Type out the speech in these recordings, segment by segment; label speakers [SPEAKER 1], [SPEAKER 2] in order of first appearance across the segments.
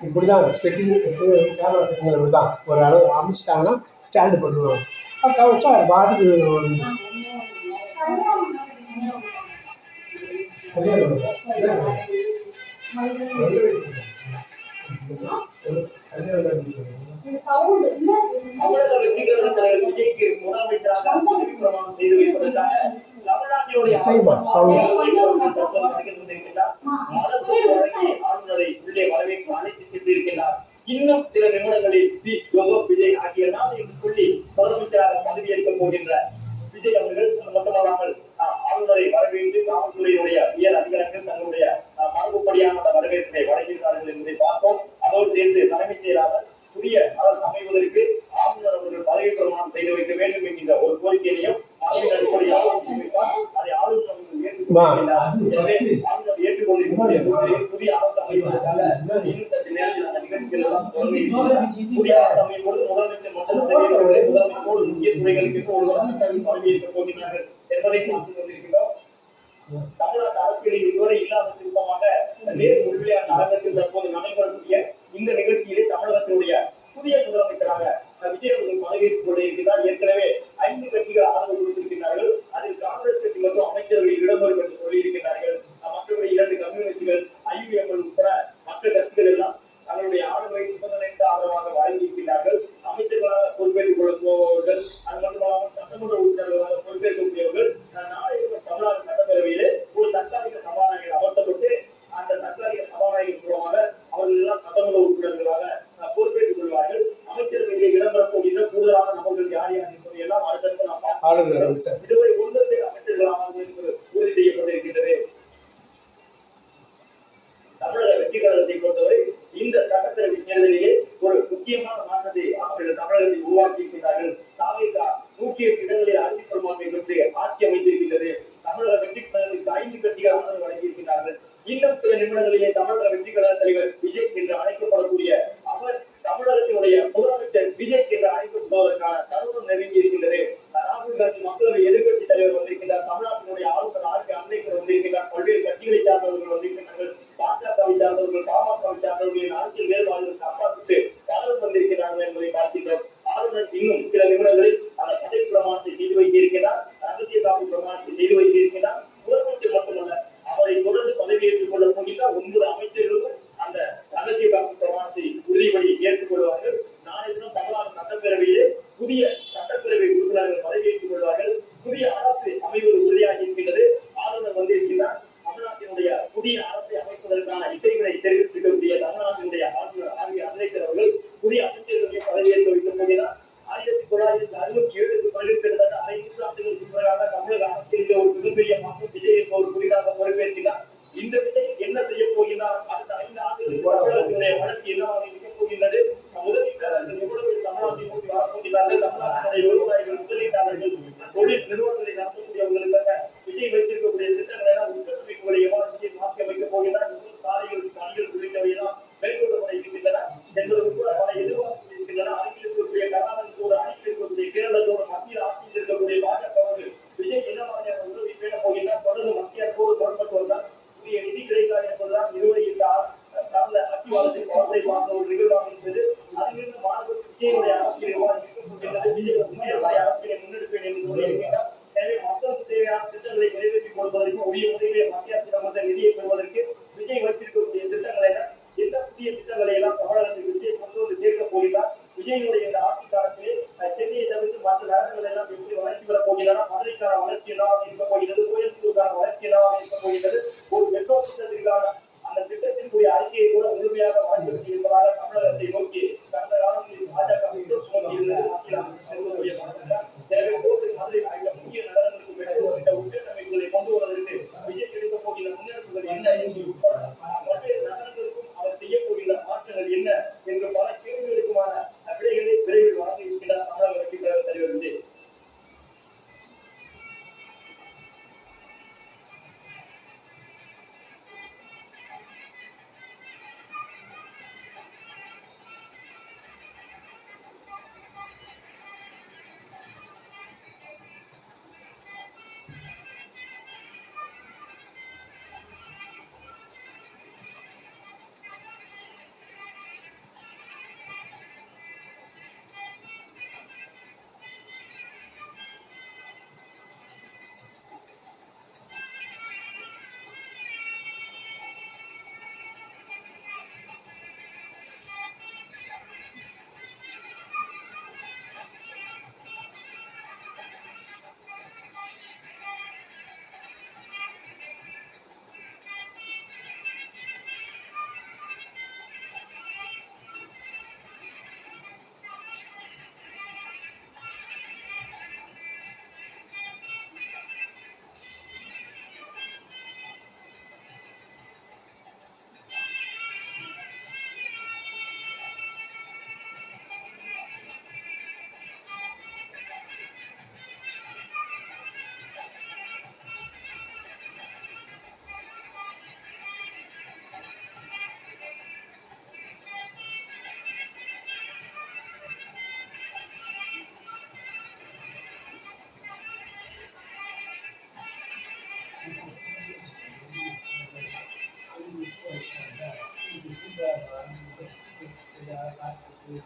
[SPEAKER 1] இப்படிதான் setting camera setting இப்படிதான் ஒரு அளவு அமைச்சிட்டாங்கன்னா ஸ்டாண்டு போட்டுருவாங்க. அது வச்சா பாட்டுக்கு
[SPEAKER 2] இன்னும் சில நிமிடங்களில் விஜய் ஆகிய சொல்லி முதலமைச்சராக பதவியேற்க போகின்ற விஜய் அவர்கள் மட்டுமல்லாமல் ஆளுநரை வரவேற்று காவல்துறையினுடைய உயர் அதிகாரிகள் தங்களுடைய மரபுப்படியான வரவேற்பை வழங்குகிறார்கள் என்பதை பார்த்தோம். அதோடு சேர்த்து தலைமைச் செயலாளர் புதிய அரசு அமைவதற்கு ஆளுநர் அவர்கள் பதவி பிரமாணம் செய்து வைக்க வேண்டும் என்கின்ற ஒரு கோரிக்கையையும் அதை ஆளுநர் ஏற்றுக்கொண்டிருக்கின்ற புதிய அரசு அமைவதற்காக நேரத்தில் அந்த நிகழ்ச்சிகள் எல்லாம் புதிய அரசு அமைப்போடு முதலமைச்சர் முதலமைச்சரோடு முக்கிய துறைகளுக்கு பதவியேற்க போகிறார்கள் என்பதை பார்த்து கொண்டிருக்கிறோம். தமிழ்நாட்டு அரசியலில் இதுவரை இல்லாத திருப்பமாக நேரு உள்விளையாட்டு அரங்கத்தில் தற்போது நடைபெறக்கூடிய இந்த நிகழ்ச்சியிலே தமிழகத்தினுடைய புதிய முதலமைச்சராக விஜய் அவர்கள் பதவியேற்றுக் கொண்டிருக்கிறார். ஏற்கனவே 5 கட்சிகள் ஆதரவு கொடுத்திருக்கிறார்கள். அதில் காங்கிரஸ் கட்சி மற்றும் அமைச்சர்களில் இடம்பெறும் என்று சொல்லியிருக்கிறார்கள். மற்றவர்கள் 2 கம்யூனிஸ்டுகள் ஐயுஎம்எல் உட்பட மற்ற கட்சிகள் எல்லாம் தங்களுடைய ஆதரவை நிபந்தனைக்கு ஆதரவாக வழங்கியிருக்கிறார்கள். அமைச்சர்களாக பொறுப்பேற்றுக் கொள்ளுபவர்கள் அது மட்டுமல்லாமல் சட்டமன்ற உறுப்பினர்களாக பொறுப்பேற்கக்கூடியவர்கள் நாளை தமிழ்நாடு சட்டப்பேரவையிலே ஒரு தற்காலிக சபாநாயகர் அமர்த்தப்பட்டு அந்த தற்காலிக சபாநாயகர் மூலமாக அவர்கள் எல்லாம் சட்டமன்ற உறுப்பினர்களாக பொறுப்பேற்றுக் கொள்வார்கள். அமைச்சர்களிலே இடம்பெறப் போகின்ற கூடுதலான நபர்கள் யார் யார் என்பதை எல்லாம் அடுத்தடுத்து நாம் பார்க்கிறோம். இதுவரை 9 அமைச்சர்களாக என்பது உறுதி செய்யப்பட்டிருக்கின்றது. தமிழக வெற்றி கழகத்தை பொறுத்தவரை இந்த சட்டப்பேரவை தேர்தலிலே ஒரு முக்கியமான மாற்றத்தை அவர்கள் தமிழகத்தில் உருவாக்கி இருக்கிறார்கள். தாவேகா 108 இடங்களில் ஆட்சி பெரும்பான்மை பெற்று ஆட்சி அமைத்திருக்கின்றது. தமிழக வெற்றி கழகத்திற்கு 5 கட்சிகள் ஆதரவு வழங்கியிருக்கிறார்கள். இன்னும் சில நிமிடங்களிலே தமிழக வெற்றி கழக தலைவர் விஜய் என்று அழைக்கப்படக்கூடிய அவர் தமிழகத்தினுடைய முதலமைச்சர் விஜய் என்று அழைக்கப்படுவதற்கான தருணம் நெருங்கி இருக்கின்றது. ராகுல் காந்தி மக்களவை எதிர்கட்சி தலைவர் வந்திருக்கிறார். தமிழ்நாட்டினுடைய ஆளுநர் ஆர்.கே. அம்பேத்கர் வந்திருக்கிறார். பல்வேறு கட்சிகளை சார்ந்தவர்கள் வந்திருக்கிறார்கள். பாஜகவை சார்ந்தவர்கள், பாமகவை சார்ந்தவர்களின் அரசியல் வேறுபாடுகளுக்கு அப்பாற்பட்டு பலரும் வந்திருக்கிறார்கள் என்பதை பார்க்கிறோம். ஆளுநர் இன்னும் சில நிமிடங்களில் அந்த பதவி பிரமாணத்தை செய்து வைத்திருக்கிறார். ரகசிய காப்பு பிரமாணத்தை செய்து வைத்திருக்கிறார். முதலமைச்சர் மட்டுமல்ல, அவரை தொடர்ந்து பதவியேற்றுக் கொள்ள போகின்ற 9 அமைச்சர்களும் அந்த ரகசிய காப்பு பிரமாணத்தை உறுதிபடி ஏற்றுக் கொள்வார்கள். நாளை தினம் தமிழ்நாடு சட்டப்பேரவையிலே புதிய சட்டப்பேரவை உறுப்பினர்கள் பதவியேற்றுக் கொள்வார்கள். புதிய அரசு அமைவது உறுதியாக இருக்கின்றது. ஆளுநர் வந்திருக்கிறார். தமிழ்நாட்டினுடைய புதிய அரசை அமைப்பதற்கான இசைவினை தெரிவித்திருக்கக்கூடிய தமிழ்நாட்டினுடைய ஆளுநர் ஆர்.கே. அம்பேத்கர் அவர்கள் புதிய அமைச்சர்களை பதவியேற்க வைக்கப் போகிறார். 1967 பிறகு கிட்டத்தட்ட 5 நூற்றாண்டுகளுக்கு பிறகாக தமிழக அரசியலில் ஒரு மிகப்பெரிய மாற்றம் விஜய் என்பவர் புதிதாக பொறுப்பேற்கிறார். இந்த விஜய் என்ன செய்ய போகிறார்? அடுத்த 5 ஆண்டுகளுக்கு தமிழகத்தினுடைய வளர்ச்சி என்னவாக இருக்க போகின்றது? முதலீட்டாளர்கள் எவ்வளவு தமிழ்நாட்டை நோக்கி வரப்போகிறார்கள்? தமிழ்நாட்டினுடைய விவசாயிகள், முதலீட்டாளர்கள், தொழில் நிறுவனங்களை நடத்தக்கூடியவர்களுக்காக விஜய் வைத்திருக்கக்கூடிய திட்டங்களை எல்லாம் உட்கட்டமைப்புகளை எவ்வாறு மாற்றி அமைக்கப் போகிறார்? சாலைகள், பணிகள் உள்ளிட்டவை எல்லாம் மேற்கொள்ளப்பட இருக்கின்றன என்பதற்கு கூட பல எதிர்பார்ப்புகள் இருக்கின்றன. அருகில் இருக்கக்கூடிய கர்நாடகத்தோடு, அருகில் இருக்கக்கூடிய கேரளத்தோடு, மத்தியில் ஆட்சியில் இருக்கக்கூடிய பாஜகவுக்கு விஜய் என்ன மாதிரியான உதவி பேணப் போகிறார்? தொடர்ந்து மத்திய அரசோடு தொடர்பட்டு வந்தால் புதிய நிதி கிடைக்காது என்பதுதான் இதுவரை கடந்த ஆட்சியாளர்கள் அவர்களை பார்த்த ஒரு நிகழ்வாக இருந்தது. அதிலிருந்து மாணவர் விஜயனுடைய அரசியல் எவ்வாறு இருக்கப் போகின்றது? விஜய் அரசியலை முன்னெடுப்பேன் என்று சொல்லியிருக்கிறார். எனவே மக்களுக்கு தேவையான திட்டங்களை நிறைவேற்றிக் கொடுப்பதற்கு உரிய முறையிலே மத்திய அரசிடமிருந்து நிதியை பெறுவதற்கு விஜய் வைத்திருக்கக்கூடிய திட்டங்களை எந்த புதிய திட்டங்களை எல்லாம் தமிழகத்தில் விஜய் கொண்டு வந்து சேர்க்கப் போகிறார்? விஜயனுடைய இந்த ஆட்சி காலத்திலே சென்னையை தவிர்த்து மற்ற நகரங்கள் எல்லாம் எப்படி வளர்ச்சி பெறப் போகிறார்? மதுரைக்கான வளர்ச்சி என்னவாக இருக்க போகிறது? கோயம்புத்தூருக்கான வளர்ச்சி என்னவாக இருக்க போகிறது? ஒரு மெட்ரோ திட்டத்திற்கான அந்த திட்டத்திற்குரிய அறிக்கையை கூட முழுமையாக மாற்றி இருப்பதாக தமிழகத்தை நோக்கி கடந்த காலங்களில் பாஜக சுமத்தி இருந்தது. எனவே மதுரை ஆகிய முக்கிய நகரங்களுக்கு மெட்ரோ திட்ட உட்கட்டமைப்புகளை கொண்டு வருவதற்கு விஜய் எடுக்கப் போகிற முன்னெடுப்புகள் என்ன என்று பல்வேறு நகரங்களுக்கும் அவர் செய்யப் போகிற மாற்றங்கள் தமிழக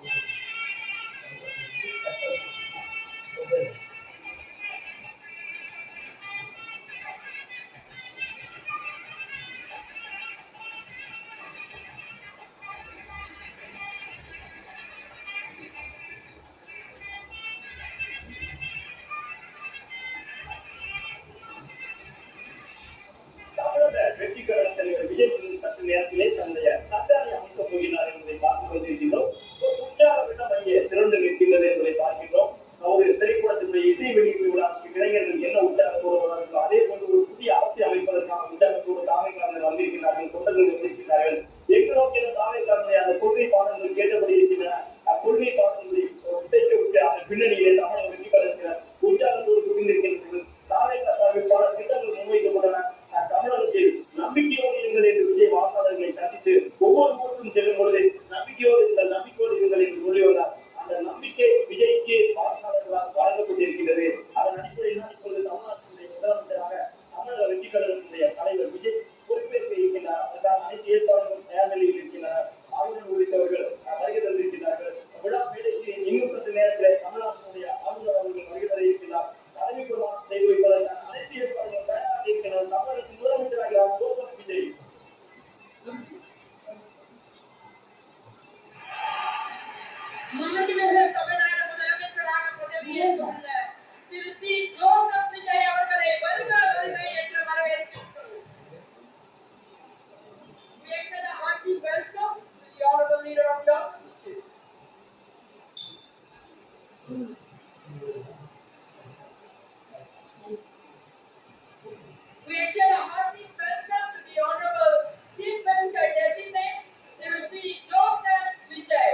[SPEAKER 2] வெற்றி கழக தலைவர் விஜய் சற்று நேரத்திலே தன்னுடைய சட்டாரை அமைக்கப் போகிறார் என்பதை பார்த்துக் கொண்டிருக்கின்றோம். ஒரு உற்சாகமிடம் அங்கே திரண்டு நிற்கின்றது என்பதை பார்க்கின்றோம். ஒரு திரைப்படத்தினுடைய இசை வெளியீட்டு விழாவுக்கு இளைஞர்கள் என்ன உற்சாகத்தோடு வருகிறார்களோ அதே போன்று ஒரு புதிய ஆட்சி அமைப்பதற்கான உற்சாகத்தோடு தாவேக்காரர்கள் வந்திருக்கிறார்கள், தொண்டர்கள் வந்திருக்கிறார்கள். எங்கு நோக்கிய தாவேக்காரனுடைய அந்த கொள்கை பாடல்கள் கேட்டபடி இருக்கின்றன. கொள்கை பாடல்களை இசைக்க விட்டு அந்த பின்னணியிலே தமிழக வெற்றி கழகத்தினர் உற்சாகத்தோடு குவிந்திருக்கின்றது. தாவேக்கா சார்பில் பல திட்டங்கள் முன்வைக்கப்பட்டன. தமிழகத்தில் நம்பிக்கையோடு இருங்கள் என்று விஜய் வாக்காளர்களை சந்தித்து ஒவ்வொரு ஊருக்கும் செல்லும் பொழுது நம்பிக்கையோடு இருங்கள், நம்பிக்கையோடு இருங்கள் என்று சொல்லி வந்தார். அந்த நம்பிக்கை விஜய்க்கு வாக்காளர்களால் வழங்கப்பட்டிருக்கிறது. அதன் அடிப்படையில் தான் இப்பொழுது தமிழ்நாட்டினுடைய முதலமைச்சராக தமிழக வெற்றி கழகத்தினுடைய தலைவர் விஜய் பொறுப்பேற்க இருக்கின்றார். அதற்கான அனைத்து ஏற்பாடுகளும் தயார் நிலையில் இருக்கின்றனர். ஆளுநர் உள்ளிட்டவர்கள் வருகை தந்திருக்கிறார்கள். விழா மேடைக்கு இன்னும் சற்று நேரத்தில் தமிழ்நாட்டினுடைய ஆளுநர் அவர்கள் வருகை தர இருக்கிறார். தலைமை பிரமாணம் செய்து வைப்பதற்கான அனைத்து ஏற்பாடுகளும் தயாராக இருக்கிறது. தமிழகத்தின் முதலமைச்சராக கௌதம் விஜய்.
[SPEAKER 3] மாநில தமிழ்நாடு முதலமைச்சராக பதவியேற்றுள்ள திரு சி. ஜோசப் விஜய் அவர்களை வருக வருக என்று வரவேற்கின்றோம். We extend a hearty welcome to the honorable leader of the opposition. We extend a hearty welcome to the honorable Chief Minister Designate Thiru C. Joseph Vijay.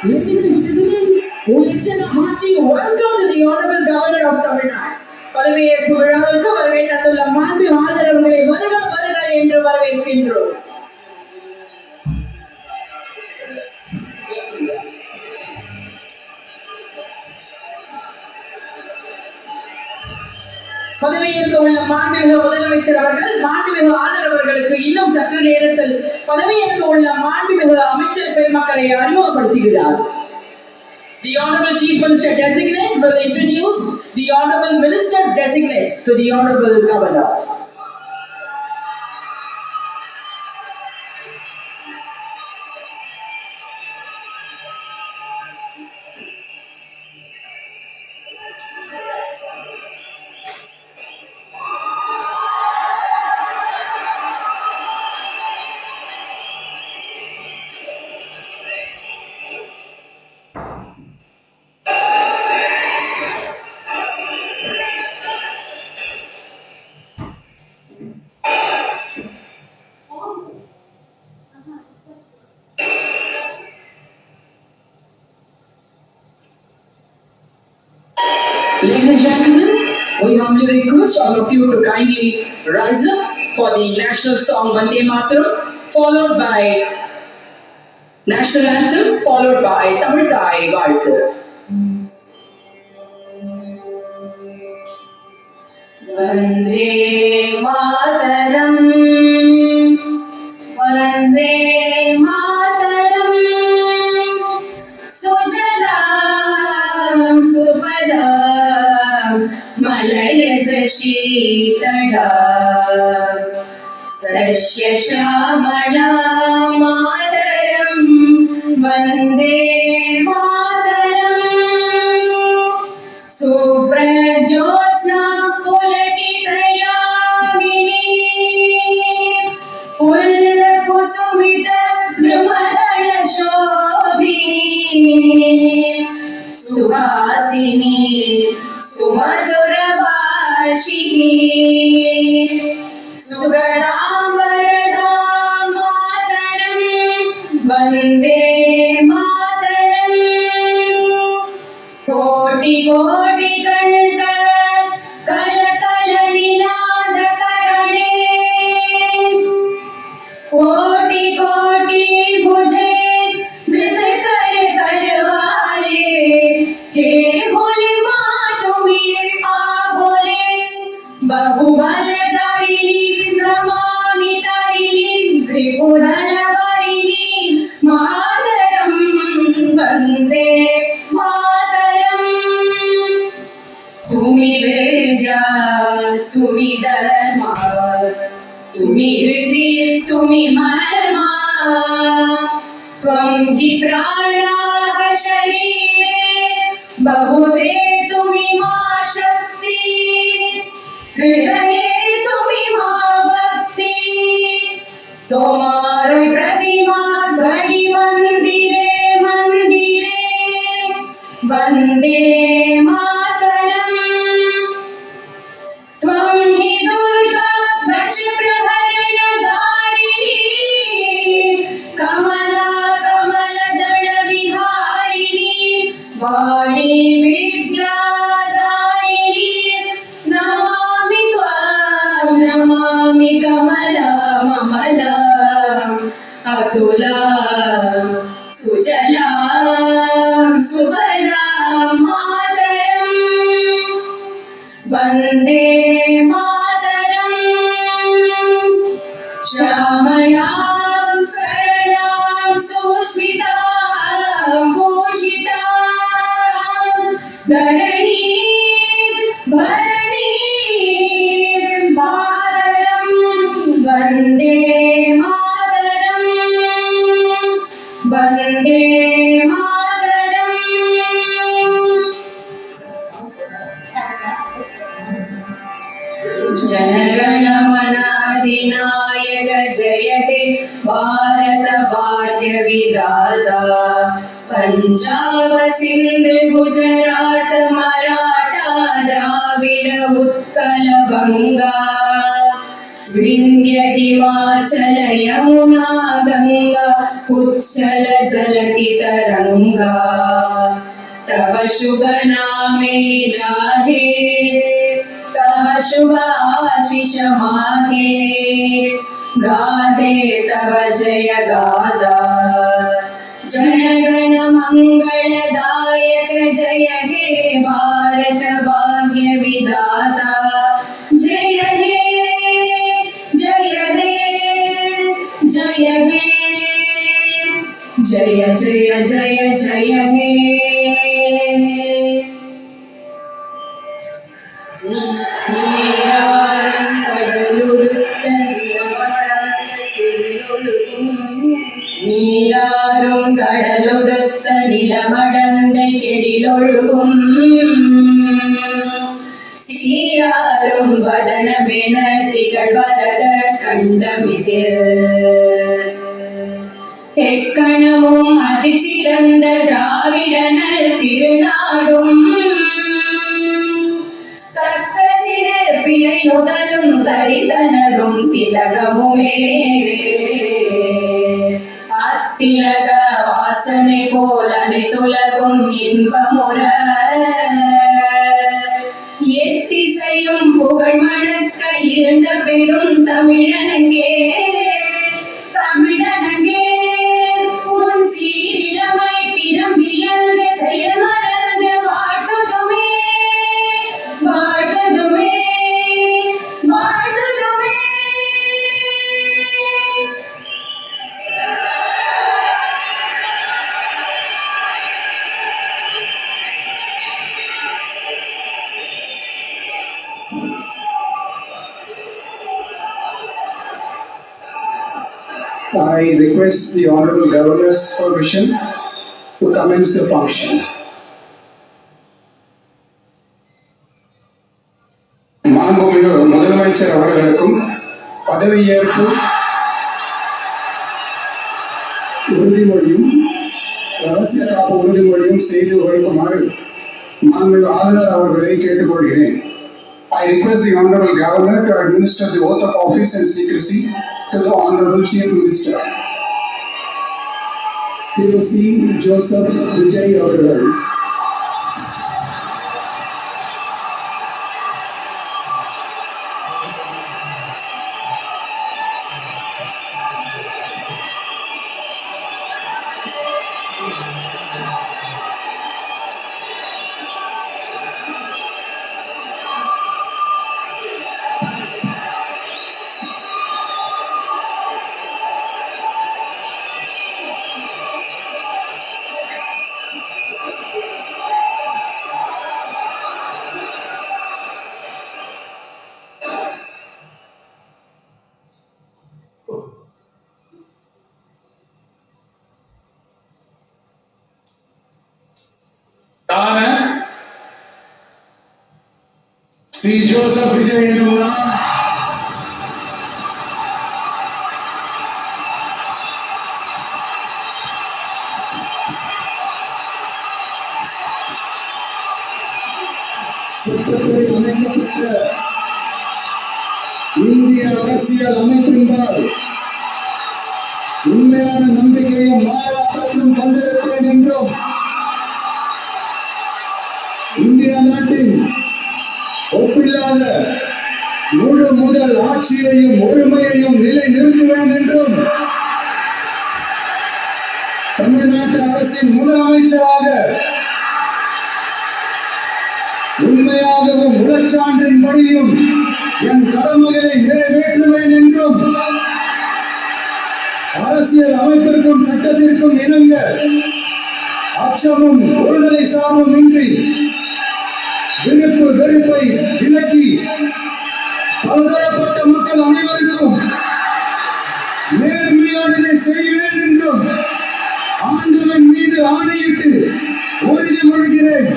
[SPEAKER 4] Ladies and gentlemen, we extend a hearty welcome to the Honorable Governor of Tamil Nadu. பதவியேற்பு விழாவிற்கு வருகை தந்துள்ள மாண்பு ஆதரவுகளை வருக வருக என்று வரவேற்கின்றோம். பதவியேற்க உள்ள மாண்புமிகு முதலமைச்சர் அவர்கள் மாண்புமிகு ஆளுநர் அவர்களுக்கு இன்னும் சற்று நேரத்தில் பதவியேற்க உள்ள மாண்புமிகு அமைச்சர் பெருமக்களை அறிமுகப்படுத்துகிறார். The Honorable Chief Minister Designate will introduce the Honorable Ministers Designate to the Honorable Governor. Ladies and gentlemen, we humbly request all of you to kindly rise up for the national song Vande Mataram, followed by national anthem, followed by Tamil Thai Vaalthu. Vande Mataram, Vande Mataram, Sujalam Supadam Malayaj Sheetala Sasya Shamala Mataram Vande Mataram Suprajyotsna Pulakitayamini Pulla Kusumita Drumadala Shobhini Suhasini Sumadura Bashini Sugadam Varadam Mataram Vande Mataram Koti Koti Kanta Kala Kala Ninada Karane Koti Koti Bujhe Dhrit Kar Karwale He Bhole Ma Tumi A Bhole Bahu Baladarini Ramani Tarini Ripudala Varini Mataram Vande Mataram Tumi Vedya Tumi Dharma Tumi Hridi Tumi Marma Tvam hi prana sharire Bahude Tumi ma shakti Hridaye Tumi ma bhakti Tomaro pratima ghadi mandire mandire Vande Mataram Tvam hi Durga Dash Praharana Dharini Kamala Kamala Dala Viharini Vani Vidya Dharini Namami Tvam Namami Kamala Mamalam अतुलां सुजलां सुफलां मातरं वन्दे मातरं श्यामलां सरलां सुस्मितां भूषितां धरणीं भरणीं मातरं वन्दे मातरं वन्दे मातरम् जनगणमन अधिनायक जय हे भारत भाग्य विधाता पंजाब सिंध गुजरात मराठा द्राविड उत्कल बंगा विंध्य हिमाचल यमुना गंगा उच्छल जलति तरंगा तव शुभ नामे जाहे तव शुभ आशीष माहे गाहे तव जय गाथा जनगण मंगलदायक जय हे भारत भाग्य विधाता जय हे जय हे जय हे जय जय जय जय हे நீராறும் கடலொடுத்த நிலமடந்த கெடிலொழுகும் சீராறும் வதனமென திகழ்வரத கண்டமிதில் தெக்கணமும் அதிசிறந்த திராவிடனல் திருநாடும் தக்க சிறு பிறை முதலும் தரிதனரும் திலகமுமே அத்திலக வாசனை போல் அனைத்துலகும் இன்பமுற எத்திசையும் புகழ் மணக்க இருந்த பெரும் தமிழனங்கே தமிழனங்கே உன் சீரிழமை திரும்பியல் செயல் மறந்து வாழ்த்துதுமே வாழ்த்துதுமே வாழ்த்துதுமே.
[SPEAKER 5] I request the Honorable Governor's permission to commence the function. மாண்புமிகு முதலமைச்சர் அவர்களுக்கும் பதவியேற்பு உறுதிமொழியும் ரகசிய காப்பு உறுதிமொழியும் செய்து வைக்குமாறு மாண்புமிகு ஆளுநர் அவர்களை கேட்டுக்கொள்கிறேன். I request the Honorable Governor to administer the oath of office and secrecy to the Honorable Chief Minister. Thiru C. Joseph Vijay அவர்கள். C. Joseph Vijay என்கிறார். சட்டப்படி அமைக்கப்பட்ட இந்திய அரசியல் அமைப்பின்பால் உண்மையான நம்பிக்கையும் மாறாப்பற்றும் கொண்டிருப்பேன் என்றும் இந்திய நாட்டின் ஒப்பில்லாத முழு முதல் ஆட்சியையும் ஒருமையையும் நிலை நிறுத்துவேன் என்றும் அரசின் முதலமைச்சராக உண்மையாகவும் உளச்சான்றின்படியும் என் கடமைகளை நிறைவேற்றுவேன் என்றும் அரசியல் அமைப்பிற்கும் சட்டத்திற்கும் இணங்க அச்சமும் ஒருதலை சார்பும் இன்றி விருப்பு வெறுப்பை விலக்கி பலதரப்பட்ட மக்கள் அனைவருக்கும் நேர்மையானதை செய்வேன் என்றும் ஆண்டவன் மீது ஆணையிட்டு உறுதிமொழிகிறேன்.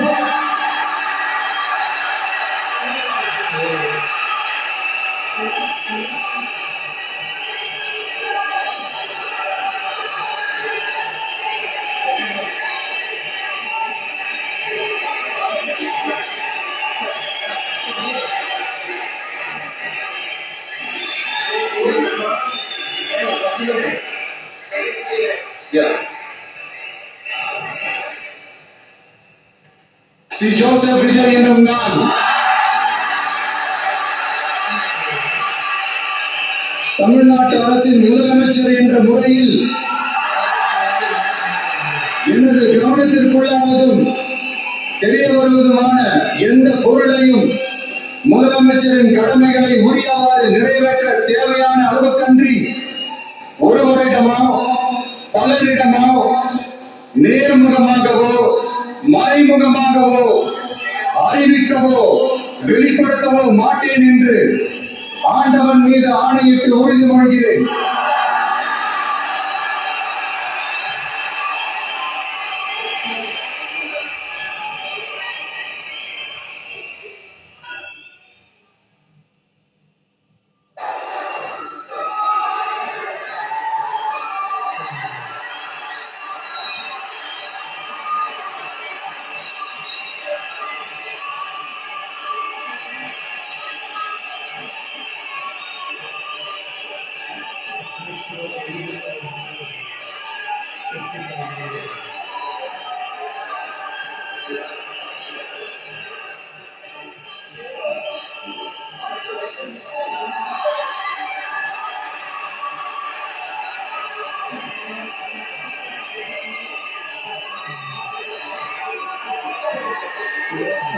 [SPEAKER 5] ஸ்ரீ ஜோசப் விஜய் என்னும் நான் தமிழ்நாட்டு அரசின் முதலமைச்சர் என்ற முறையில் எனது கவனத்திற்குள்ளாவதும் தெரிய வருவதுமான எந்த பொருளையும் முதலமைச்சரின் கடமைகளை உரியவாறு நிறைவேற்ற தேவையான அளவுக்கன்றி ஒருவரிடமோ பலரிடமோ நேர்முகமாகவோ மறைமுகமாகவோ அறிவிக்கவோ வெளிப்படுத்தவோ மாட்டேன் என்று ஆண்டவன் மீது ஆணையிட்டு உறுதிமொழிகிறேன்.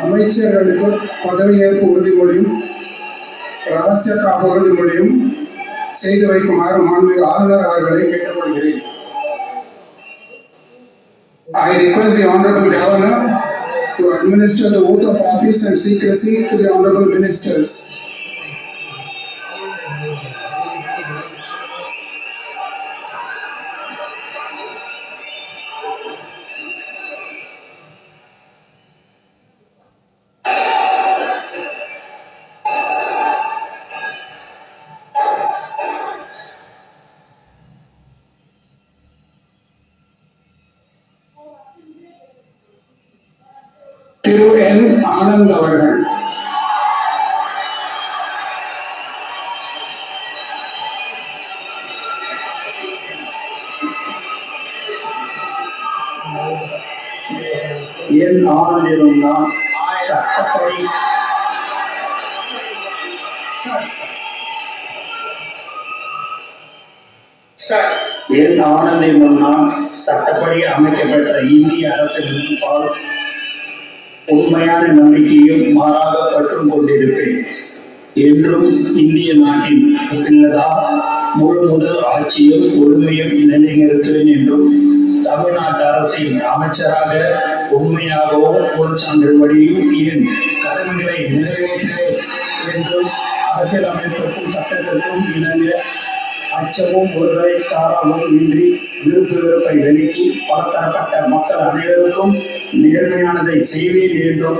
[SPEAKER 5] அமைச்சர்களுக்கு பதவியேற்பு உறுதிமொழியும் ரகசிய காப்பு உறுதிமொழியும் செய்து வைக்குமாறு மாண்புமிகு ஆளுநர் அவர்களை கேட்டுக்கொள்கிறேன். I request the Honorable Governor to administer the oath of office and secrecy to the Honorable Ministers. திரு என் ஆனந்த் அவர்கள்.
[SPEAKER 6] என் ஆனந்த் எனும் நான் சட்டப்படி என் ஆனந்த் எனும் நான் சட்டப்படி அமைக்கப்பட்ட இந்திய அரசின் பால் உண்மையான நம்பிக்கையும் மாறாக பற்றும் கொண்டிருப்பேன். என்றும் இந்திய நாட்டின் பின்னதா முழு முதல் ஆட்சியும் ஒருமையும் நிலைநிறுத்துவேன் என்றும் தமிழ்நாட்டு அரசின் அமைச்சராக உண்மையாகவும் பொருட்சான்றின்படியும் என் கடமைகளை நிறைவேற்றுவேன் என்றும் அரசியலமைப்பிற்கும் சட்டத்திற்கும் இணங்க அச்சமும் ஒருவரை சாராமும் இன்றி விருப்பு வெறுப்பை விலக்கி பலதரப்பட்ட மக்கள் அனைவருக்கும் நேர்மையானதை செய்வேன் என்றும்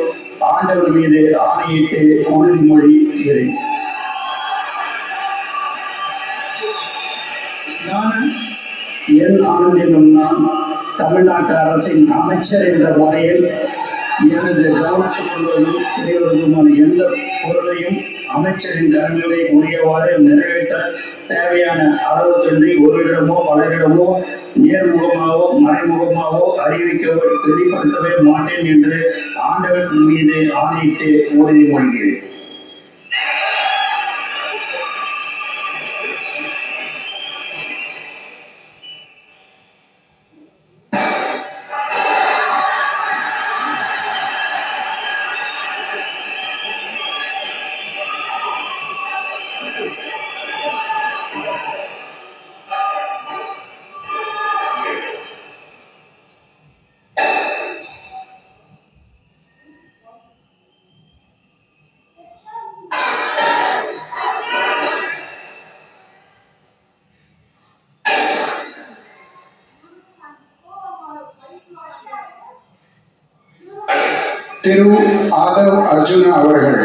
[SPEAKER 6] ஆண்டவர் மீது ஆணையிட்டு உறுதிமொழிகிறேன். என் ஆனந்த் எனும் நான் தமிழ்நாட்டு அரசின் அமைச்சர் என்ற முறையில் எனது கவனத்துக் கொள்வதும் தெரிவதுமான எந்த பொருளையும் அமைச்சரின் கடமைகளை உரியவாறு நிறைவேற்ற தேவையான அளவுக்கன்றி ஒருவரிடமோ பலரிடமோ நேர்முகமாகவோ மறைமுகமாகவோ அறிவிக்கவோ வெளிப்படுத்தவே மாட்டேன் என்று ஆண்டவர் மீது ஆணையிட்டு உறுதிமொழிகிறேன்.
[SPEAKER 5] திரு ஆதவ் அர்ஜுனா அவர்கள்.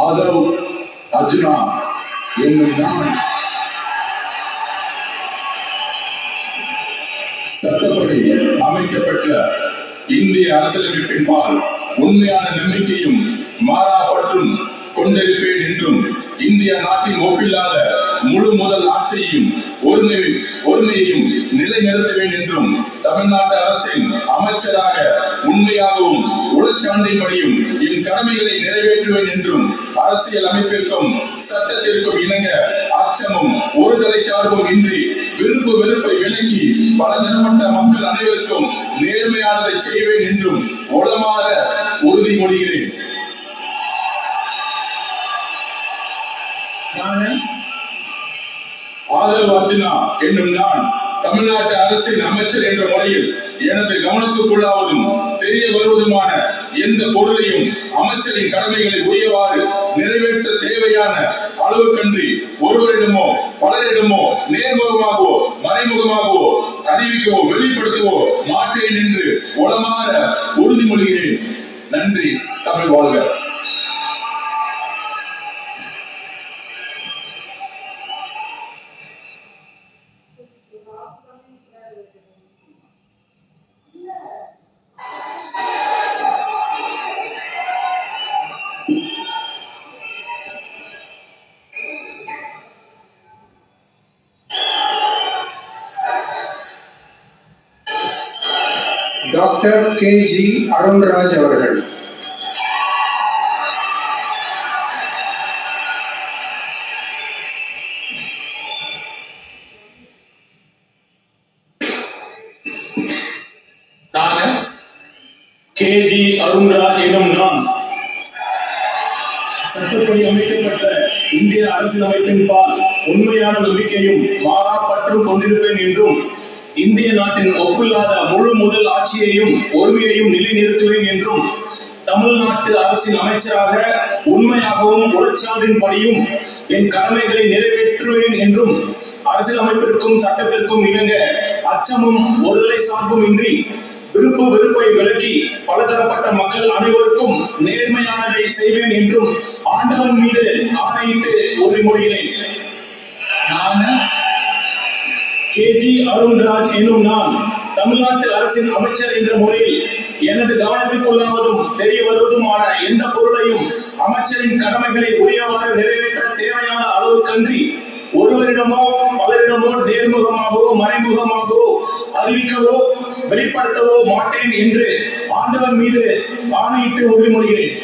[SPEAKER 5] ஆதவ் அர்ஜுனா என்னும் நான் சட்டப்படி அமைக்கப்பட்ட இந்திய அரசியலமைப்பின்பால் உண்மையான நம்பிக்கையும் மாறாப்பற்றும் கொண்டிருப்பேன் என்றும் இந்திய நாட்டின் ஒப்பில்லாத முழு முதல் ஆட்சியையும் ஒருமையையும் நிலைநிறுத்துவேன் என்றும் தமிழ்நாட்டு அரசின் அமைச்சராக உண்மையாகவும் உளச்சான்றின்படியும் என் கடமைகளை நிறைவேற்றுவேன் என்றும் அரசியல் அமைப்பிற்கும் சட்டத்திற்கும் இணங்க அச்சமும் ஒருதலை சார்பும் இன்றி விருப்பு வெறுப்பை விலக்கி பலதரப்பட்ட மக்கள் அனைவருக்கும் நேர்மையானதை செய்வேன் என்றும் உளமாற உறுதிமொழிகிறேன். ஆதவ் அர்ஜுனா என்னும் நான் தமிழ்நாட்டு அரசின் அமைச்சர் என்ற முறையில் எனது கவனத்துக்குள்ளாவதும் தெரிய வருவதுமான எந்த பொருளையும் அமைச்சரின் கடமைகளை உரியவாறு நிறைவேற்ற தேவையான அளவுக்கன்றி ஒருவரிடமோ பலரிடமோ நேர்முகமாகவோ மறைமுகமாகவோ அறிவிக்கவோ வெளிப்படுத்தவோ மாட்டேன் என்று உளமாற உறுதிமொழிகிறேன். நன்றி. தமிழ் வாழ்க. டாக்டர் KG அருண்ராஜ் அவர்கள்.
[SPEAKER 2] KG அருண்ராஜ் எனும் நான் சட்டப்படி அமைக்கப்பட்ட இந்திய அரசியலமைப்பின்பால் உண்மையான நம்பிக்கையும் மாறாப்பற்றும் கொண்டிருப்பேன் என்றும் இந்திய நாட்டின் ஒப்பில்லாத முழு முதல் ஆட்சியையும் ஒருமையையும் நிலைநிறுத்துவேன் என்றும் தமிழ்நாட்டு அரசின் அமைச்சராக உண்மையாகவும் உளச்சான்றின்படியும் என் கடமைகளை நிறைவேற்றுவேன் என்றும் அரசியலமைப்பிற்கும் சட்டத்திற்கும் இணங்க அச்சமும் ஒருதலை சார்பும் இன்றி விருப்ப வெறுப்பை விலக்கி பலதரப்பட்ட மக்கள் அனைவருக்கும் நேர்மையானதை செய்வேன் என்றும் ஆண்டவன் மீது ஆணையிட்டு உறுதிமொழிகிறேன். KG அருண்ராஜ் எனும் நான் தமிழ்நாட்டு அரசின் அமைச்சர் என்ற முறையில் எனது கவனத்திற்குள்ளாவதும் தெரிய வருவதுமான எந்த பொருளையும் அமைச்சரின் கடமைகளை உரியவாறு நிறைவேற்ற தேவையான அளவுக்கன்றி ஒருவரிடமோ பலரிடமோ நேர்முகமாகவோ மறைமுகமாகவோ அறிவிக்கவோ வெளிப்படுத்தவோ மாட்டேன் என்று ஆண்டவன் மீது ஆணையிட்டு உறுதிமொழிகிறேன்.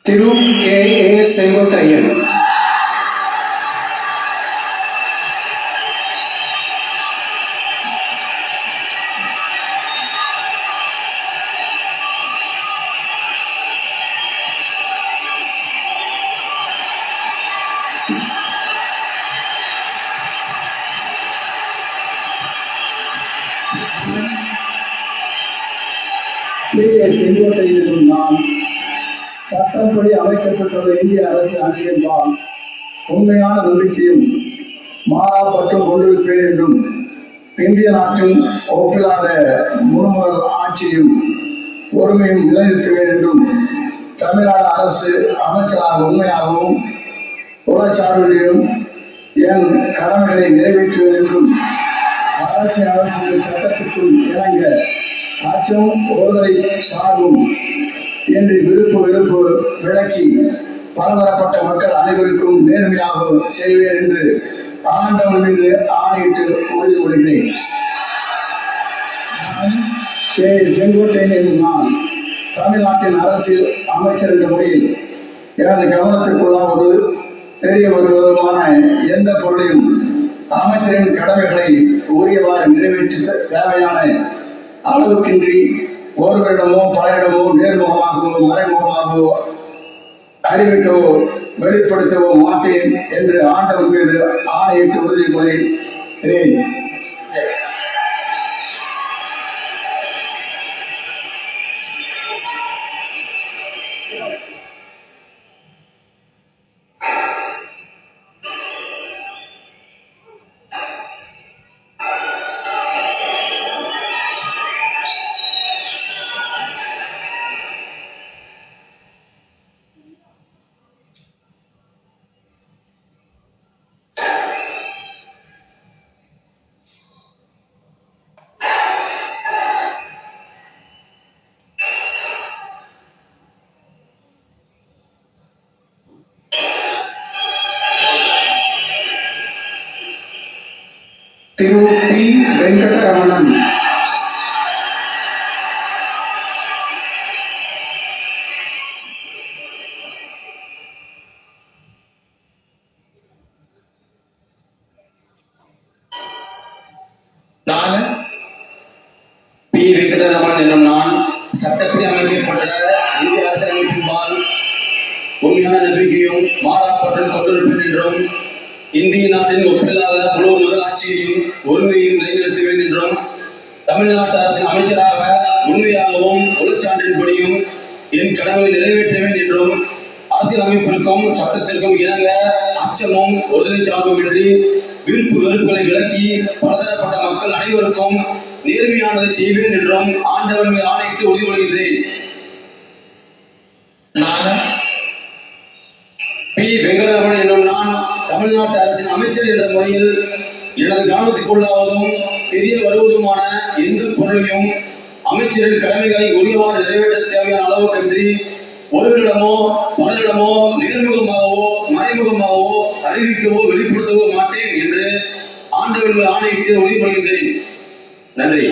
[SPEAKER 5] திரு KA செங்கோட்டையன். செங்கோட்டையன் நான் சட்டப்படி அமைக்கப்பட்டுள்ள இந்திய அரசு அணியின்பால் உண்மையான நம்பிக்கையும் மாறாப்பற்றும் கொண்டிருப்பேன் என்றும் இந்திய நாட்டின் ஒப்பில்லாத முழுமுதல் ஆட்சியும் ஒருமையும் நிலைநிறுத்துவேன் என்றும் தமிழ்நாடு அரசு அமைச்சராக உண்மையாகவும்
[SPEAKER 6] உளச்சார்பிலும் என் கடமைகளை நிறைவேற்றுவேன் என்றும் அரசியல் சட்டத்திற்கும் இணங்க அச்சம் ஒருவரை சார்பும் என்று வெறுப்பு விளக்கி பலதரப்பட்ட மக்கள் அனைவருக்கும் நேர்மையாக செய்வேன் என்று ஆண்டவன் மீது ஆணையிட்டு உறுதிமொழிகிறேன். செங்கோட்டையன் என்னும் நான் தமிழ்நாட்டின் அரசியல் அமைச்சர் என்ற முறையில் எனது கவனத்திற்குள்ளாவது தெரிய வருவதுமான எந்த பொருளையும் அமைச்சரின் கடமைகளை உரியவாறு நிறைவேற்றி தேவையான அளவுக்கின்றி ஒருவரிடமோ பலரிடமோ நேர்முகமாகவோ மறைமுகமாகவோ அறிவிக்கவோ வெளிப்படுத்தவோ மாட்டேன் என்று ஆண்டவன் மீது ஆணையிட்டு உறுதிமொழிகிறேன். திரு டி. வெங்கடரமணன்.
[SPEAKER 7] நான் பி. வெங்கடரமணன் என்னும் நான் சட்டப்படி அமைக்கப்பட்ட இந்திய அரசியலமைப்பின்பால் உண்மையான நம்பிக்கையும் மாறாப்பற்றும் கொண்டிருப்பேன் என்றும் இந்திய நாட்டின் ஒப்பில்லாத முழு முதலாட்சியையும் ஒருமையையும் நிலைநிறுத்துவேன் என்றும் தமிழ்நாட்டு அரசின் அமைச்சராக உண்மையாகவும் உளச்சான்றின்படியும் என் கடமையை நிறைவேற்றுவேன் என்றும் அரசியல் அமைப்பிற்கும் சட்டத்திற்கும் இணங்க அச்சமும் ஒருதலை சார்புமின்றி விருப்பு வெறுப்புகளை விளக்கி பலதரப்பட்ட மக்கள் அனைவருக்கும் நேர்மையானதை செய்வேன் என்றும் ஆண்டவன் மீது ஆணையிட்டு உறுதிமொழிகிறேன். நான் பி. வெங்கடரமணன் என்னும் நான் தமிழ்நாட்டு அரசின் அமைச்சர் என்ற முறையில் எனது கவனத்திற்குள்ளாவதும் தெரிய வருவதுமான எந்த பொருளையும் அமைச்சரின் கடமைகளை உரியவாறு நிறைவேற்ற தேவையான அளவுக்கின்றி ஒருவரிடமோ பலரிடமோ நேர்முகமாகவோ மறைமுகமாகவோ அறிவிக்கவோ வெளிப்படுத்தவோ மாட்டேன் என்று ஆண்டவன் ஆணையிட்டு உறுதிமொழிகிறேன். நன்றி.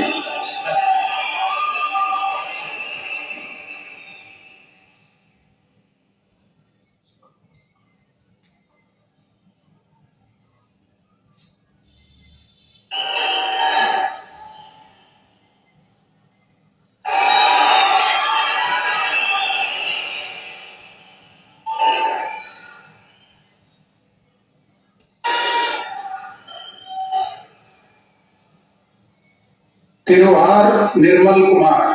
[SPEAKER 5] திரு ஆர். நிர்மல்குமார்.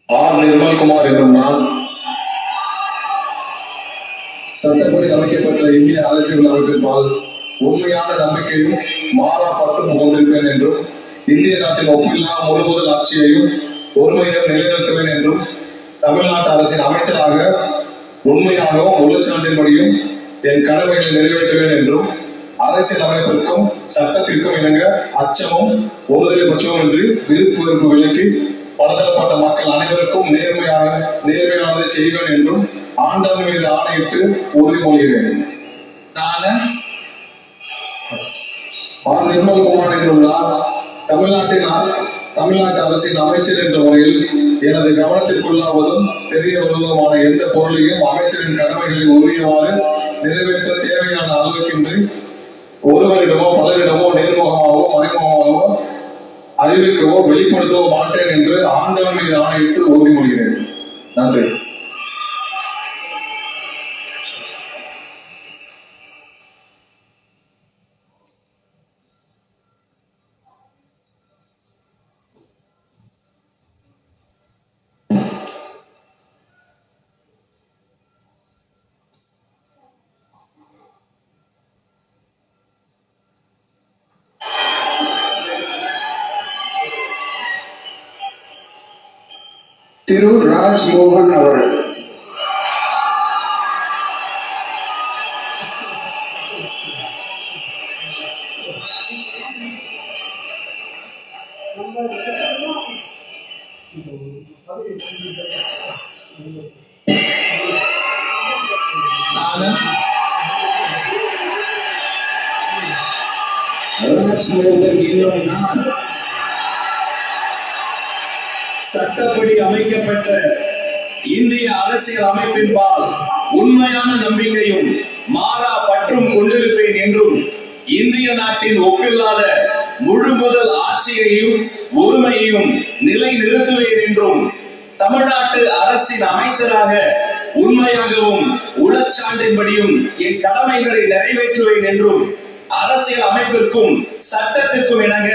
[SPEAKER 8] ஆர். நிர்மல்குமார் என்னும் நான் சட்டப்படி அமைக்கப்பட்ட இந்திய அரசியல் அமைப்பின்பால் உண்மையான நம்பிக்கையும் மாறாப்பற்றும் கொண்டிருப்பேன் என்றும் இந்திய நாட்டின் ஒப்பில்லா முழுமுதல் ஆட்சியையும் ஒருமையும் நிலைநிறுத்துவேன் என்றும் தமிழ்நாட்டு அரசின் அமைச்சராக உண்மையாகவும் உள்ளச்சான்றின்படியும் என் கடமைகளை நிறைவேற்றுவேன் என்றும் அரசியல் அமைப்பிற்கும் சட்டத்திற்கும் இணங்க அச்சமும் ஒருதலை பட்சமின்றி விருப்பு வெறுப்பு விலக்கி பலதரப்பட்ட மக்கள் அனைவருக்கும் நேர்மையானதை செய்வேன் என்றும் ஆண்டவன் மீது ஆணையிட்டு உறுதிமொழிகிறேன்.
[SPEAKER 7] நான்
[SPEAKER 8] ஆர். நிர்மல்குமார் என்னும் நான் தமிழ்நாட்டு அரசின் அமைச்சர் என்ற முறையில் எனது கவனத்திற்குள்ளாவதும் தெரிய வருவதுமான எந்த பொருளையும் அமைச்சரின் கடமைகளை உரியவாறு நிறைவேற்ற தேவையான அளவுக்கின்றி ஒருவரிடமோ பலரிடமோ நேர்முகமாகவோ மறைமுகமாகவோ அறிவிக்கவோ வெளிப்படுத்தவோ மாட்டேன் என்று ஆண்டவன் மீது ஆணையிட்டு உறுதிமொழிகிறேன். நன்றி.
[SPEAKER 6] திரு ராஜ்மோகன் அவர்கள்.
[SPEAKER 7] ನಾನು
[SPEAKER 5] ராஜ்மோகன் என்னும் நான் சட்டப்படி அமைக்கப்பட்ட
[SPEAKER 2] இந்திய அரசியல் அமைப்பின்பால் உண்மையான நம்பிக்கையும் மாறா பற்றும் கொண்டிருப்பேன் என்றும் இந்திய நாட்டின் ஒப்பில்லாத முழு முதல் ஆட்சியையும் ஒருமையையும் நிலை நிறுத்துவேன் என்றும் தமிழ்நாட்டு அரசின் அமைச்சராக உண்மையாகவும் உளச்சான்றின்படியும் என் கடமைகளை நிறைவேற்றுவேன் என்றும் அரசியல் அமைப்பிற்கும் சட்டத்திற்கும் இணங்க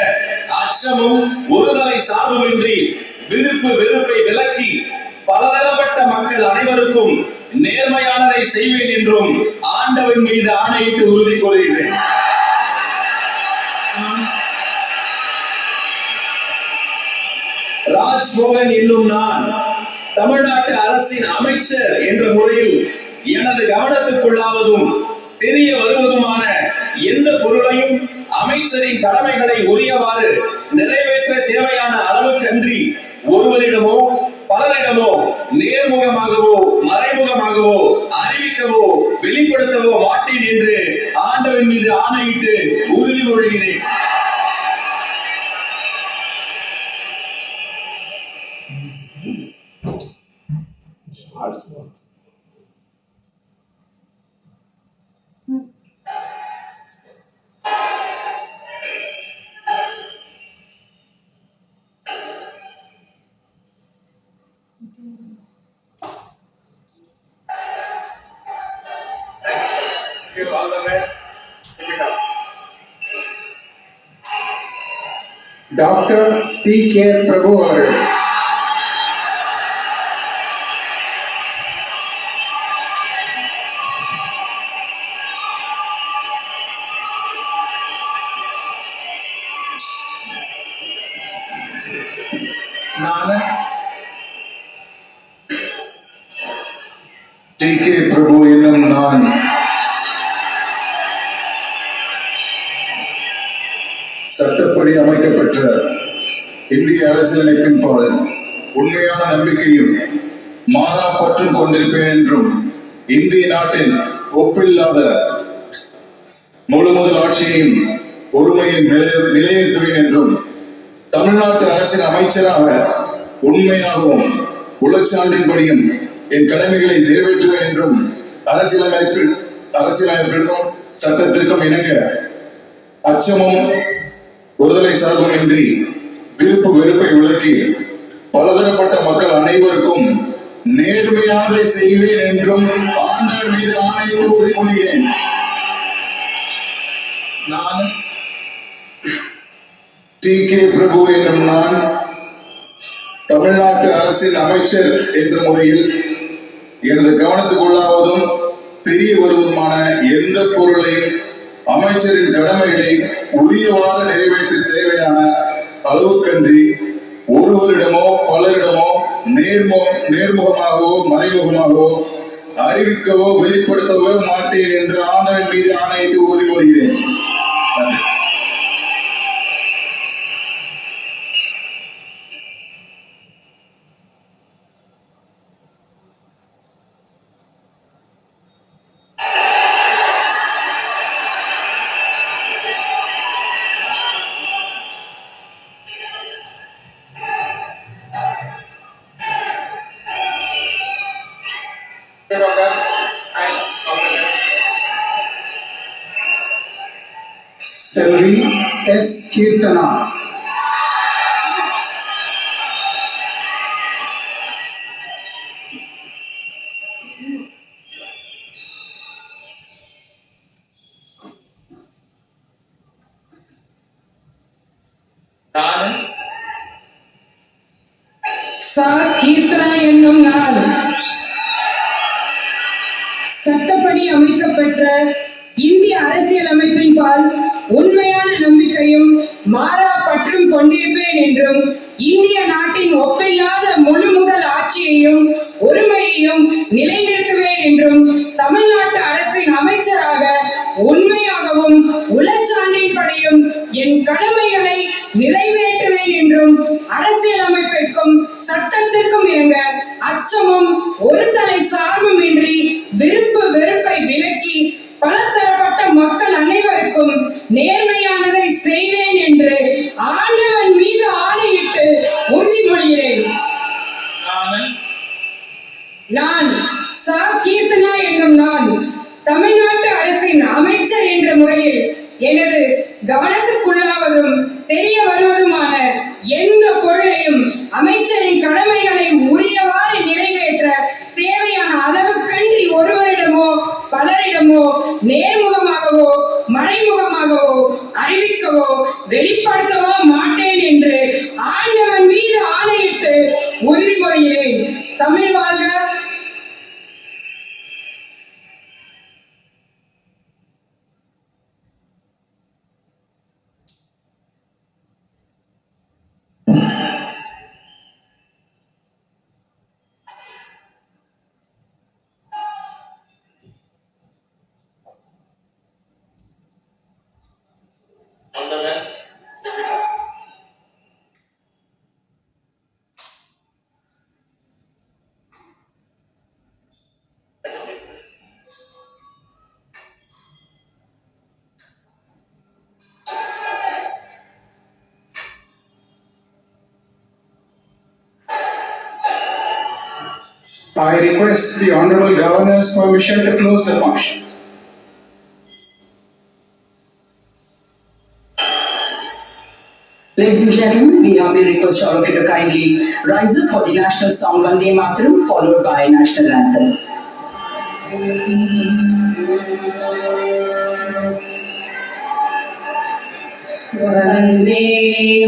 [SPEAKER 2] அச்சமும் ஒருதலை சார்புமின்றி விருப்பு வெறுப்பை விலக்கி பலதரப்பட்ட மக்கள் அனைவருக்கும் நேர்மையானதை செய்வேன் என்றும் ஆண்டவன் மீது ஆணையிட்டு உறுதி கூறுகிறேன். ராஜ்மோகன் என்னும் நான் தமிழ்நாட்டு அரசின் அமைச்சர் என்ற முறையில் எனது கவனத்துக்குள்ளாவதும் தெரிய வருவதுமான எந்த பொருளையும் அமைச்சரின் கடமைகளை உரியவாறு நிறைவேற்ற தேவையான அளவுக்கன்றி ஒருவரிடமோ பலரிடமோ நேர்முகமாகவோ மறைமுகமாகவோ அறிவிக்கவோ வெளிப்படுத்தவோ மாட்டேன் என்று ஆண்டவன் மீது ஆணையிட்டு உறுதி கொள்கிறேன். All the best.
[SPEAKER 6] Doctor T K. Prabhu அவர்கள்.
[SPEAKER 7] ನಾನು
[SPEAKER 6] டி.கே. பிரபு என்னும் நான் சட்டப்படி அமைக்கப்பட்ட இந்திய அரசியலமைப்பின்பால் உண்மையான நம்பிக்கையும் மாறா பற்றும் கொண்டிருப்பேன் என்றும் இந்திய நாட்டின் ஒப்பில்லாத முழு முதல் ஆட்சியையும் ஒருமையும் நிலைநிறுத்துவேன் என்றும் தமிழ்நாட்டு அரசின் அமைச்சராக உண்மையாகவும் உளச்சான்றின்படியும் என் கடமைகளை நிறைவேற்றுவேன் என்றும் அரசியலமைப்பிற்கும் சட்டத்திற்கும் இணங்க அச்சமும் ஒருதலை சார்புமின்றி விருப்பு வெறுப்பை விலக்கி பலதரப்பட்ட மக்கள் அனைவருக்கும் நேர்மையானதை செய்வேன் என்றும் ஆண்டவன் மீது ஆணையிட்டு உறுதி கொள்கிறேன்.
[SPEAKER 7] ನಾನು
[SPEAKER 6] டி.கே. பிரபு என்னும் நான் தமிழ்நாட்டு அரசின் அமைச்சர் என்ற முறையில் எனது கவனத்துக்குள்ளாவதும் தெரிய வருவதுமான எந்த பொருளையும் அமைச்சரின் கடமைகளை உரியவாறு நிறைவேற்ற தேவையான அளவுக்கன்றி ஒருவரிடமோ பலரிடமோ நேர்முகமாகவோ மறைமுகமாகவோ அறிவிக்கவோ வெளிப்படுத்தவோ மாட்டேன் என்று ஆண்டவன் மீது ஆணையிட்டு உறுதி கொள்கிறேன். செல்வி எஸ். கீர்த்தனா.
[SPEAKER 7] ನಾನು
[SPEAKER 4] கீர்த்தனா என்னும் நான் சட்டப்படி அமைக்கப்பட்ட இந்திய அரசியல் அமைப்பின்பால் உண்மையான நம்பிக்கையும் மாறா மற்றும் கொண்டிருப்பேன் என்றும் இந்திய நாட்டின் ஒப்பில்லாத முழு முதல் ஆட்சியையும் ஒருமையையும் நிலைநிறுத்துவேன் என்றும் தமிழ்நாட்டு அரசின் அமைச்சராக உண்மையாகவும் உளச்சான்றின்படியும் என் கடமைகளை நிறைவேற்றுவேன் என்றும் அரசியலமைப்பிற்கும் சட்டத்திற்கும் இணங்க அச்சமும் ஒரு தலை சார்பும் இன்றி விருப்பு வெறுப்பை விலக்கி பலதரப்பட்ட மக்கள் அனைவருக்கும் நேர்மையானதை செய்வேன் என்று ஆண்டவன் மீது ஆணையிட்டு உறுதிமொழிகிறேன். நான் சா கீர்த்தனா என்னும் நான் தமிழ்நாட்டு அரசின் அமைச்சர் என்ற முறையில் எனது கவனத்துக்குள்ளாவதும் தெரிய வருவதுமான எந்த பொருளையும் அமைச்சரின் கடமைகளை உரியவாறு நிறைவேற்ற தேவையான அளவுக்கன்றி ஒருவரிடமோ பலரிடமோ நேர்முகமாகவோ மறைமுகமாகவோ அறிவிக்கவோ வெளிப்படுத்தவோ மாட்டேன் என்று ஆண்டவன் மீது ஆணையிட்டு உறுதிமொழிகிறேன். தமிழ் வாழ்க.
[SPEAKER 7] All the best.
[SPEAKER 6] I request the Honorable Governor's permission to close the function.
[SPEAKER 4] Ladies and gentlemen, we humbly request all of you to kindly rise up for the national song Vande Mataram, followed by national anthem. Vande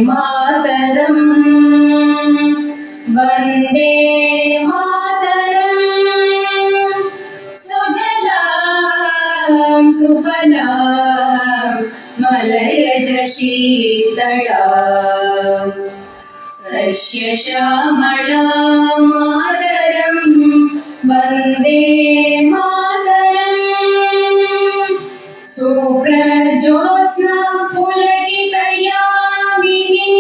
[SPEAKER 4] Mataram, Vande Mataram, Sujalam Sufalam, Malayaj Sheetalam, Sasya Shamalam Mataram, Vande Mataram, Suprajyotsna Pulakitayamini,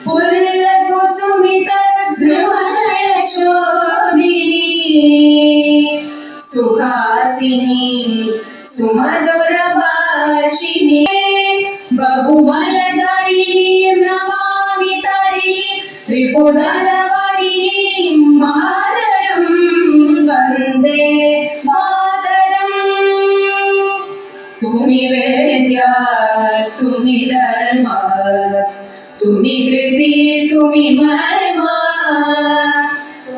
[SPEAKER 4] Pullakusumita Dhruvanashobhini, Suhasini Sumadurabhashini, Bahumaladharini Namami Tarini, Tripudalavarini Mataram, Vande Mataram. Tumi Vedya, Tumi Dharma, Tumi Kriti, Tumi Marma,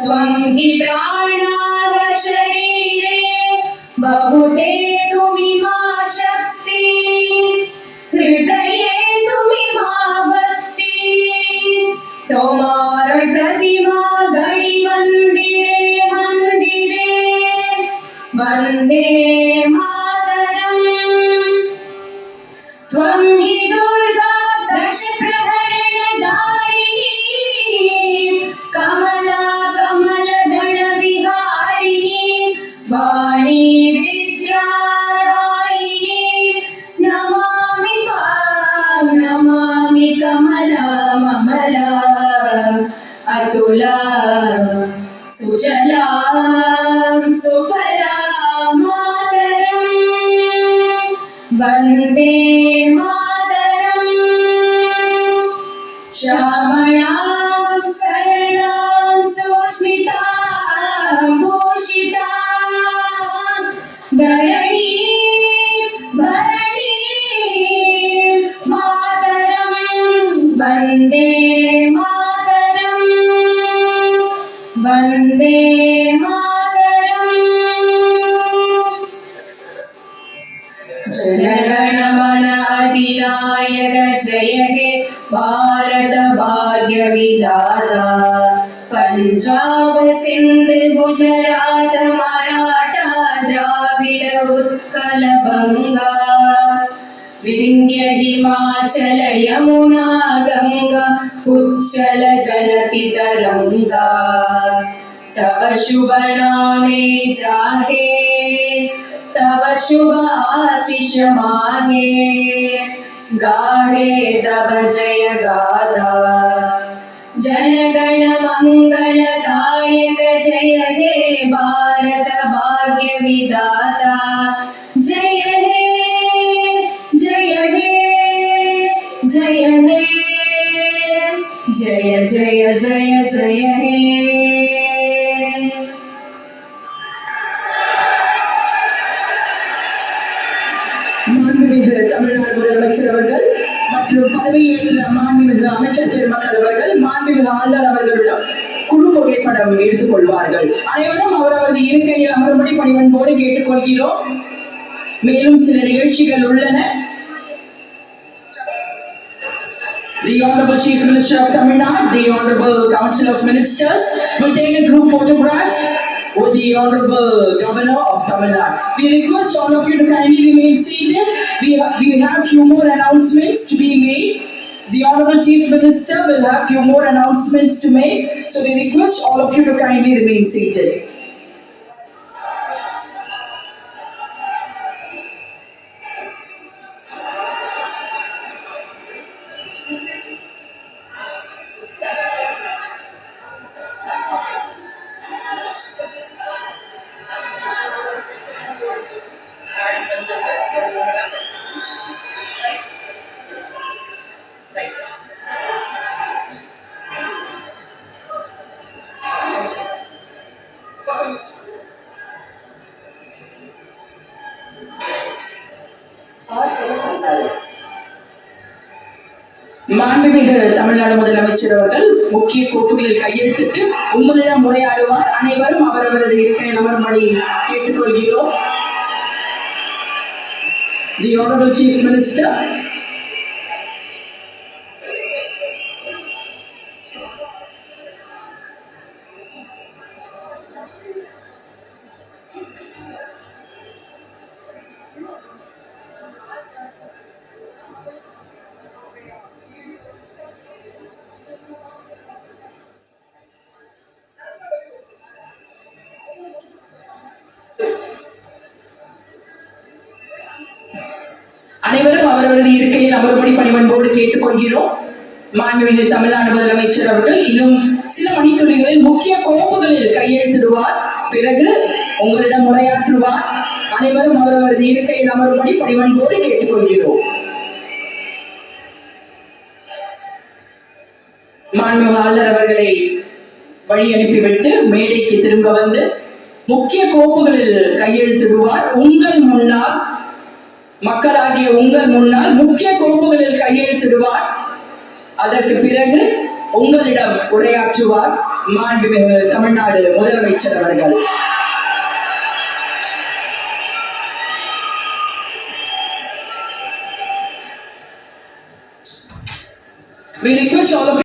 [SPEAKER 4] Tvam hi prana sharire, Bahute Tumi ma shakti, Hridaye Tumi ma bhakti, Tomarai pratima gadi mandire mandire, Vande Mataram. Tvam hi Durga dash praharana dharini, Kamala Kamala dhana viharini, Vani Vidya Raini, Namami Pam Namami Kamala Mamala, Atula Sujalam Sufalam Mataram, Vande Mataram, Shamalam Saralam Susmitam Bhushitam, Dharani Bharani Mataram, Vande Mataram, Vande Mataram. Janagana Adinayaka Jaya He Bharat Bhagya Vidhata, Punjab Sindh Gujarat Maratha Dravida Utkala Banga, Vindhya Himachal Yamuna Ganga उच्चल जलति तरंगा तव शुभ नामे जागे तव शुभ आशीष मांगे गाहे तव जय गाथा जनगण मंगलदायक जय हे भारत भाग्य विधाता जय हे जय हे जय हे जय जय जय जय हे மாண்புமிகு தமிழ்நாடு முதலமைச்சர் அவர்கள் மற்றும் பதவியேற்ற மாண்புமிகு அமைச்சர் பெருமக்கள் அவர்கள் மாண்புமிகு ஆளுநர் அவர்களிடம் குழு புகைப்படம் எடுத்துக் கொள்வார்கள். அனைவரும் அவரது இருக்கையில் அமரும்படி பணிவன்போடு கேட்டுக்கொள்கிறோம். மேலும் சில நிகழ்ச்சிகள் உள்ளன. The Honorable Chief Minister of Tamil Nadu, the Honorable Council of Ministers will take a group photograph with the Honorable Governor of Tamil Nadu. We request all of you to kindly remain seated. We have few more announcements to be made. The Honorable Chief Minister will have few more announcements to make. So we request all of you to kindly remain seated. மாண்புமிகு தமிழ்நாடு முதலமைச்சர் அவர்கள் முக்கிய கோப்புகளில் கையெழுத்திட்டு உங்களிடம் உரையாடுவார். அனைவரும் அவரவரது இருக்கையில் அமரும்படி கேட்டுக்கொள்கிறோம். The Honorable Chief Minister. அனைவரும் அவரவரது இருக்கையில் அமரும்படி பணிவன்போடு கேட்டுக்கொள்கிறோம். மாண்புமிகு தமிழ்நாடு முதலமைச்சர் அவர்கள் இன்னும் சில மணித்துளிகளில் முக்கிய கோப்புகளில் கையெழுத்திடுவார். பிறகு உங்களிடம் உரையாற்றுவார். அனைவரும் அவரவரது இருக்கையில் அமரும்படி பணிவன்போடு கேட்டுக்கொள்கிறோம். மாண்புமிகு ஆளுநர் அவர்களை வழி அனுப்பிவிட்டு மேடைக்கு திரும்ப வந்து முக்கிய கோப்புகளில் கையெழுத்திடுவார். உங்கள் முன்னால், மக்களாகிய உங்கள் முன்னால் முக்கிய கோப்புகளில் கையெழுத்திடுவார். அதற்கு பிறகு உங்களிடம் உரையாற்றுவார் மாண்புமிகு தமிழ்நாடு முதலமைச்சர் அவர்கள். We request all of